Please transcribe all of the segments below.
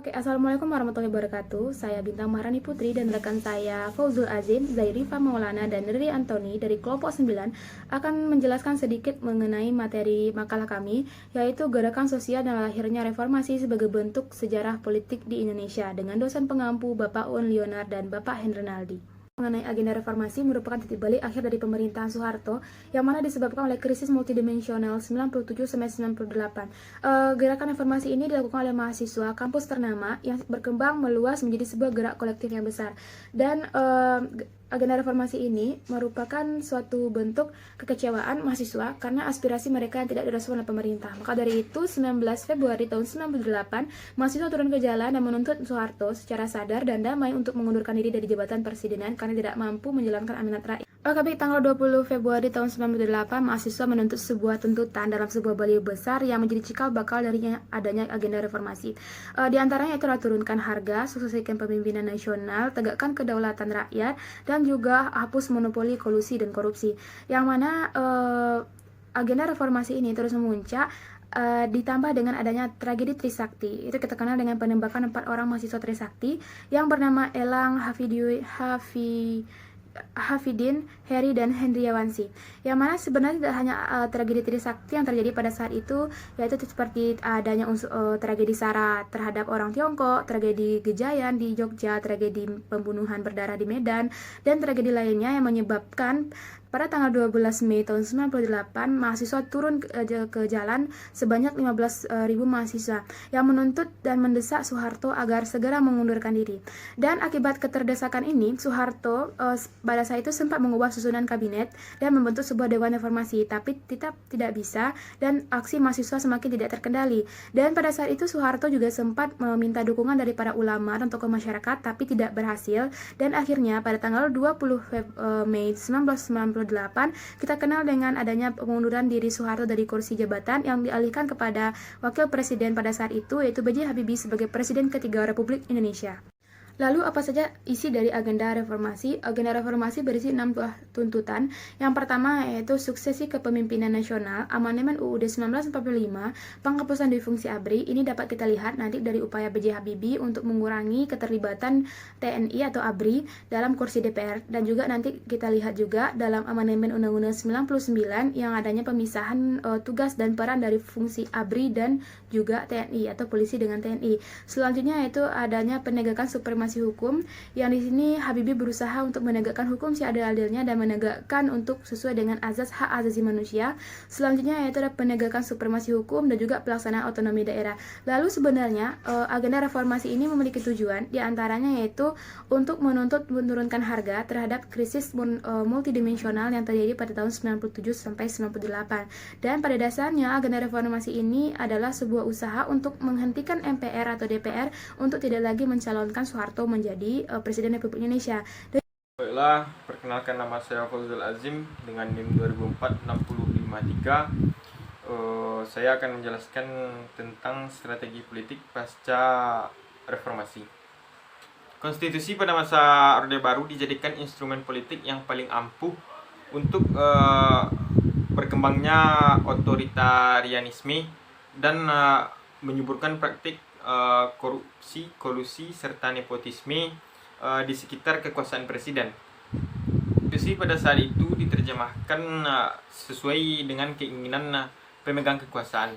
Oke, Assalamualaikum warahmatullahi wabarakatuh. Saya Bintang Maharani Putri dan rekan saya Fauzul Azim, Zairifa Maulana, dan Riri Antoni dari kelompok 9 akan menjelaskan sedikit mengenai materi makalah kami, yaitu Gerakan Sosial dan Lahirnya Reformasi sebagai Bentuk Sejarah Politik di Indonesia dengan dosen pengampu Bapak Un Leonard dan Bapak Hendrenaldi. Mengenai agenda reformasi merupakan titik balik akhir dari pemerintahan Soeharto yang mana disebabkan oleh krisis multidimensional 97-98. Gerakan reformasi ini dilakukan oleh mahasiswa kampus ternama yang berkembang meluas menjadi sebuah gerak kolektif yang besar. Dan agenda reformasi ini merupakan suatu bentuk kekecewaan mahasiswa karena aspirasi mereka yang tidak direspon oleh pemerintah. Maka dari itu, 19 Februari tahun 98, mahasiswa turun ke jalan dan menuntut Soeharto secara sadar dan damai untuk mengundurkan diri dari jabatan presidenan karena tidak mampu menjalankan amanat rakyat. Oke, tanggal 20 Februari tahun 98, mahasiswa menuntut sebuah tuntutan dalam sebuah baliho besar yang menjadi cikal bakal dari adanya agenda reformasi. Di antaranya itu adalah turunkan harga, sukseskan pemimpinan nasional, tegakkan kedaulatan rakyat, dan juga hapus monopoli, kolusi, dan korupsi. Yang mana agenda reformasi ini terus memuncak, ditambah dengan adanya tragedi Trisakti. Itu kita kenal dengan penembakan 4 orang mahasiswa Trisakti yang bernama Elang, Hafidin, Heri, dan Hendriawansi. Yang mana sebenarnya tidak hanya tragedi Trisakti yang terjadi pada saat itu, yaitu seperti adanya tragedi SARA terhadap orang Tiongkok, tragedi Gejayan di Jogja, tragedi pembunuhan berdarah di Medan, dan tragedi lainnya yang menyebabkan pada tanggal 12 Mei tahun 98, mahasiswa turun ke jalan sebanyak 15.000 mahasiswa yang menuntut dan mendesak Soeharto agar segera mengundurkan diri. Dan akibat keterdesakan ini, Soeharto pada saat itu sempat mengubah susunan kabinet dan membentuk sebuah dewan reformasi, tapi tetap tidak bisa dan aksi mahasiswa semakin tidak terkendali. Dan pada saat itu Soeharto juga sempat meminta dukungan dari para ulama dan tokoh masyarakat, tapi tidak berhasil. Dan akhirnya pada tanggal 20 Mei 1998, kita kenal dengan adanya pengunduran diri Soeharto dari kursi jabatan yang dialihkan kepada wakil presiden pada saat itu, yaitu B.J. Habibie sebagai presiden ketiga Republik Indonesia. Lalu apa saja isi dari agenda reformasi? Agenda reformasi berisi 6 buah tuntutan. Yang pertama yaitu suksesi kepemimpinan nasional, amandemen UUD 1945, penghapusan difungsi ABRI. Ini dapat kita lihat nanti dari upaya B.J. Habibie untuk mengurangi keterlibatan TNI atau ABRI dalam kursi DPR. Dan juga nanti kita lihat juga dalam amandemen Undang-Undang 99 yang adanya pemisahan tugas dan peran dari fungsi ABRI dan juga TNI atau polisi dengan TNI. Selanjutnya yaitu adanya penegakan supremasi hukum, yang di sini Habibie berusaha untuk menegakkan hukum seadil-adilnya dan menegakkan untuk sesuai dengan azas hak asasi manusia. Selanjutnya yaitu ada penegakan supremasi hukum dan juga pelaksanaan otonomi daerah. Lalu sebenarnya agenda reformasi ini memiliki tujuan, diantaranya yaitu untuk menuntut menurunkan harga terhadap krisis multidimensional yang terjadi pada tahun 97 sampai 98. Dan pada dasarnya agenda reformasi ini adalah sebuah usaha untuk menghentikan MPR atau DPR untuk tidak lagi mencalonkan Soeharto menjadi Presiden Republik Indonesia. Baiklah, perkenalkan nama saya Fauzul Azim dengan NIM 2004-6053. Saya akan menjelaskan tentang strategi politik pasca reformasi. Konstitusi pada masa Orde Baru dijadikan instrumen politik yang paling ampuh untuk berkembangnya otoritarianisme dan menyuburkan praktik korupsi, kolusi, serta nepotisme di sekitar kekuasaan presiden. Konstitusi pada saat itu diterjemahkan sesuai dengan keinginan pemegang kekuasaan.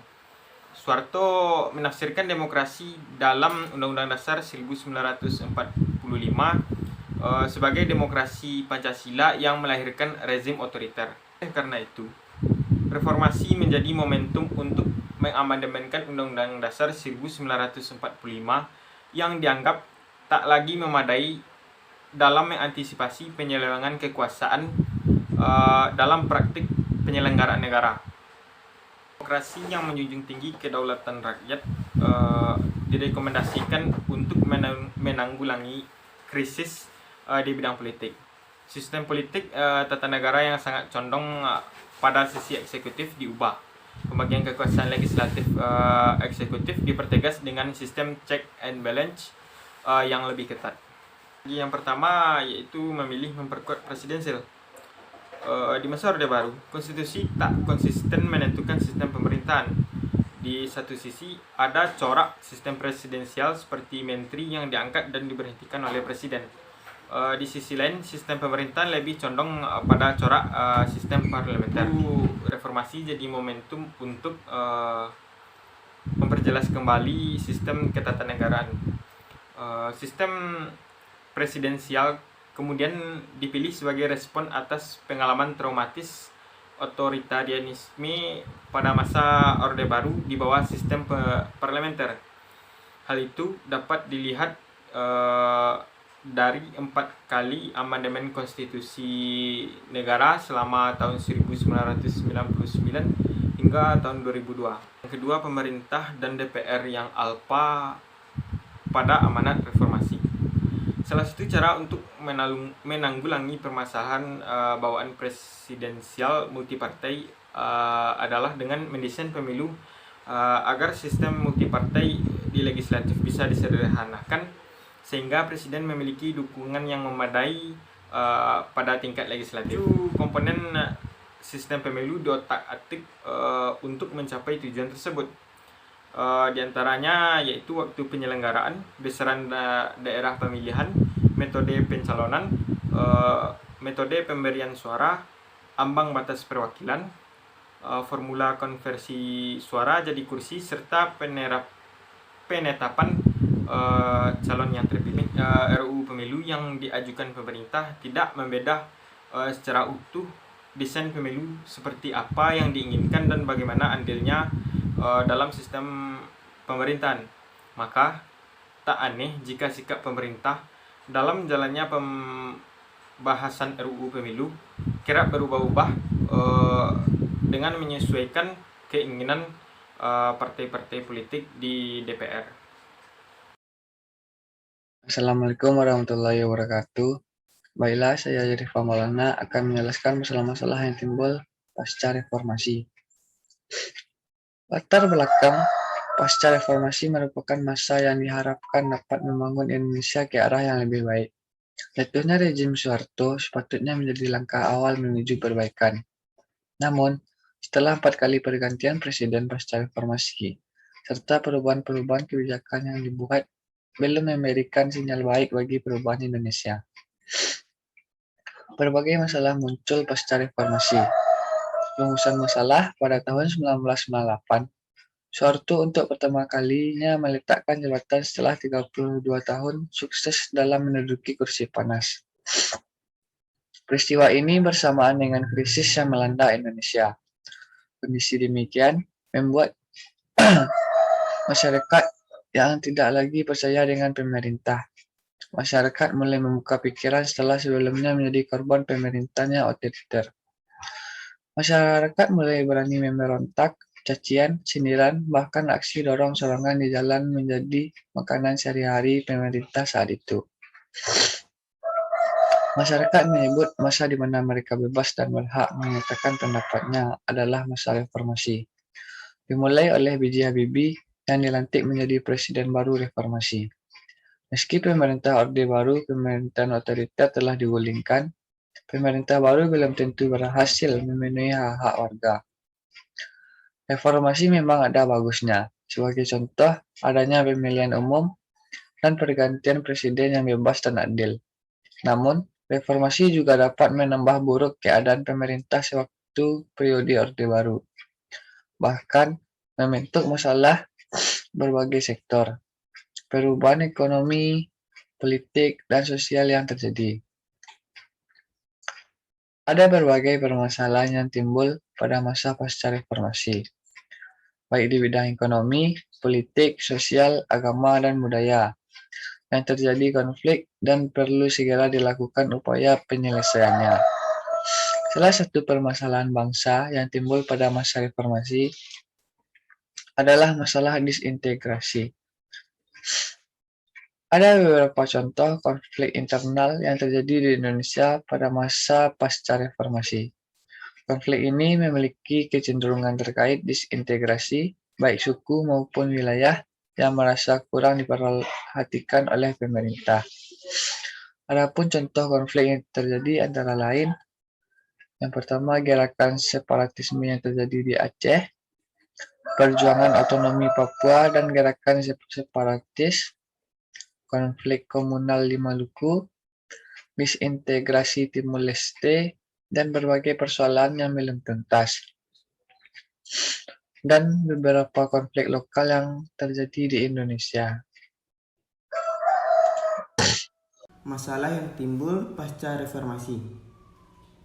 Soeharto menafsirkan demokrasi dalam Undang-Undang Dasar 1945 sebagai demokrasi Pancasila yang melahirkan rezim otoriter. Karena itu, reformasi menjadi momentum untuk mengamandemenkan Undang-Undang Dasar 1945 yang dianggap tak lagi memadai dalam mengantisipasi penyelewengan kekuasaan dalam praktik penyelenggaraan negara. Demokrasi yang menjunjung tinggi kedaulatan rakyat direkomendasikan untuk menanggulangi krisis di bidang politik. Sistem politik tata negara yang sangat condong pada sisi eksekutif diubah. Pembagian kekuasaan legislatif eksekutif dipertegas dengan sistem check and balance yang lebih ketat. Yang pertama yaitu memilih memperkuat presidensial. Di masa Orde Baru, konstitusi tak konsisten menentukan sistem pemerintahan. Di satu sisi ada corak sistem presidensial seperti menteri yang diangkat dan diberhentikan oleh presiden. Di sisi lain sistem pemerintahan lebih condong pada corak sistem parlementer. Reformasi jadi momentum untuk memperjelas kembali sistem ketatanegaraan. Sistem presidensial kemudian dipilih sebagai respon atas pengalaman traumatis otoritarianisme pada masa Orde Baru di bawah sistem parlementer. Hal itu dapat dilihat dari 4 kali amandemen konstitusi negara selama tahun 1999 hingga tahun 2002. Yang kedua, pemerintah dan DPR yang alpa pada amanat reformasi. Salah satu cara untuk menanggulangi permasalahan bawaan presidensial multipartai adalah dengan mendesain pemilu agar sistem multipartai di legislatif bisa disederhanakan sehingga presiden memiliki dukungan yang memadai pada tingkat legislatif. Komponen sistem pemilu diotak-atik untuk mencapai tujuan tersebut. Di antaranya yaitu waktu penyelenggaraan, besaran daerah pemilihan, metode pencalonan, metode pemberian suara, ambang batas perwakilan, formula konversi suara jadi kursi, serta penetapan calon yang terpilih. RUU Pemilu yang diajukan pemerintah tidak membeda secara utuh desain pemilu seperti apa yang diinginkan dan bagaimana andilnya dalam sistem pemerintahan. Maka tak aneh jika sikap pemerintah dalam jalannya pembahasan RUU Pemilu kerap berubah-ubah dengan menyesuaikan keinginan partai-partai politik di DPR. Assalamualaikum warahmatullahi wabarakatuh. Baiklah, saya Yerifa Maulana akan menjelaskan masalah-masalah yang timbul pasca reformasi. Latar belakang pasca reformasi merupakan masa yang diharapkan dapat membangun Indonesia ke arah yang lebih baik. Jatuhnya rezim Soeharto sepatutnya menjadi langkah awal menuju perbaikan. Namun, setelah 4 kali pergantian presiden pasca reformasi, serta perubahan-perubahan kebijakan yang dibuat, belum memberikan sinyal baik bagi perubahan Indonesia. Berbagai masalah muncul pasca reformasi. Rumusan masalah pada tahun 1998, Soeharto untuk pertama kalinya meletakkan jabatan setelah 32 tahun sukses dalam menduduki kursi panas. Peristiwa ini bersamaan dengan krisis yang melanda Indonesia. Kondisi demikian membuat masyarakat yang tidak lagi percaya dengan pemerintah. Masyarakat mulai membuka pikiran setelah sebelumnya menjadi korban pemerintahan yang otoriter. Masyarakat mulai berani memberontak, cacian, sindiran, bahkan aksi dorong-sorongan di jalan menjadi makanan sehari-hari pemerintah saat itu. Masyarakat menyebut masa di mana mereka bebas dan berhak menyatakan pendapatnya adalah masa reformasi. Dimulai oleh B.J. Habibie yang dilantik menjadi presiden baru reformasi. Meski pemerintah Orde Baru, pemerintahan otoriter telah digulingkan, pemerintah baru belum tentu berhasil memenuhi hak-hak warga. Reformasi memang ada bagusnya. Sebagai contoh, adanya pemilihan umum dan pergantian presiden yang bebas dan adil. Namun, reformasi juga dapat menambah buruk keadaan pemerintah sewaktu periode Orde Baru. Bahkan, membentuk masalah berbagai sektor, perubahan ekonomi, politik, dan sosial yang terjadi. Ada berbagai permasalahan yang timbul pada masa pasca reformasi, baik di bidang ekonomi, politik, sosial, agama, dan budaya, yang terjadi konflik dan perlu segera dilakukan upaya penyelesaiannya. Salah satu permasalahan bangsa yang timbul pada masa reformasi adalah masalah disintegrasi. Ada beberapa contoh konflik internal yang terjadi di Indonesia pada masa pasca reformasi. Konflik ini memiliki kecenderungan terkait disintegrasi, baik suku maupun wilayah yang merasa kurang diperhatikan oleh pemerintah. Adapun contoh konflik yang terjadi antara lain, yang pertama gerakan separatisme yang terjadi di Aceh, perjuangan otonomi Papua dan gerakan separatis, konflik komunal di Maluku, disintegrasi Timur Leste, dan berbagai persoalan yang belum tuntas, dan beberapa konflik lokal yang terjadi di Indonesia. Masalah yang timbul pasca reformasi.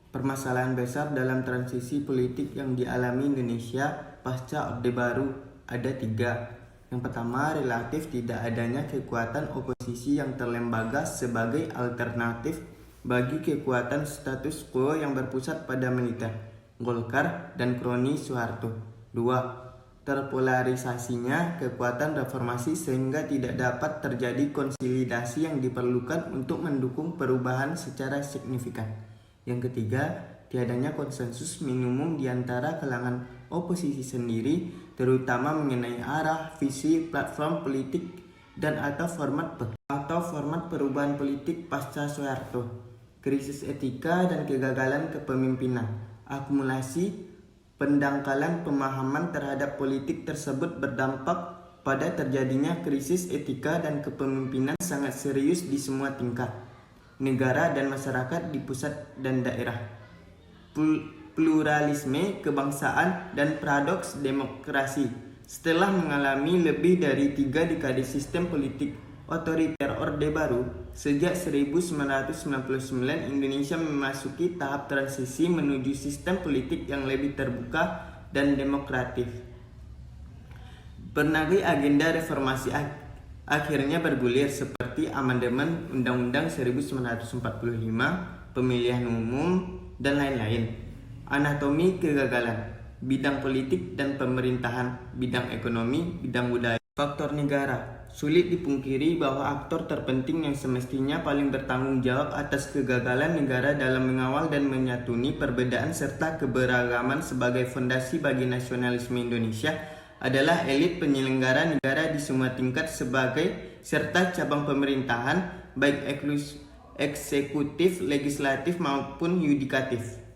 Permasalahan besar dalam transisi politik yang dialami Indonesia pasca Orde Baru ada 3. Yang pertama, relatif tidak adanya kekuatan oposisi yang terlembaga sebagai alternatif bagi kekuatan status quo yang berpusat pada militer, Golkar, dan kroni Soeharto. 2. Terpolarisasinya kekuatan reformasi sehingga tidak dapat terjadi konsolidasi yang diperlukan untuk mendukung perubahan secara signifikan. Yang ketiga, tiadanya konsensus minimum di antara kalangan oposisi sendiri, terutama mengenai arah, visi, platform politik, dan atau format perubahan politik pasca Soeharto. Krisis etika dan kegagalan kepemimpinan. Akumulasi pendangkalan pemahaman terhadap politik tersebut berdampak pada terjadinya krisis etika dan kepemimpinan sangat serius di semua tingkat, negara dan masyarakat di pusat dan daerah. Pluralisme kebangsaan dan paradoks demokrasi. Setelah mengalami lebih dari 3 dekade sistem politik otoriter Orde Baru, sejak 1999 Indonesia memasuki tahap transisi menuju sistem politik yang lebih terbuka dan demokratis. Berbagai agenda reformasi akhirnya bergulir seperti amandemen Undang-Undang 1945, pemilihan umum, dan lain-lain. Anatomi kegagalan, bidang politik dan pemerintahan, bidang ekonomi, bidang budaya. Faktor negara. Sulit dipungkiri bahwa aktor terpenting yang semestinya paling bertanggung jawab atas kegagalan negara dalam mengawal dan menyatuni perbedaan serta keberagaman sebagai fondasi bagi nasionalisme Indonesia adalah elit penyelenggara negara di semua tingkat serta cabang pemerintahan, baik eksekutif, legislatif maupun yudikatif.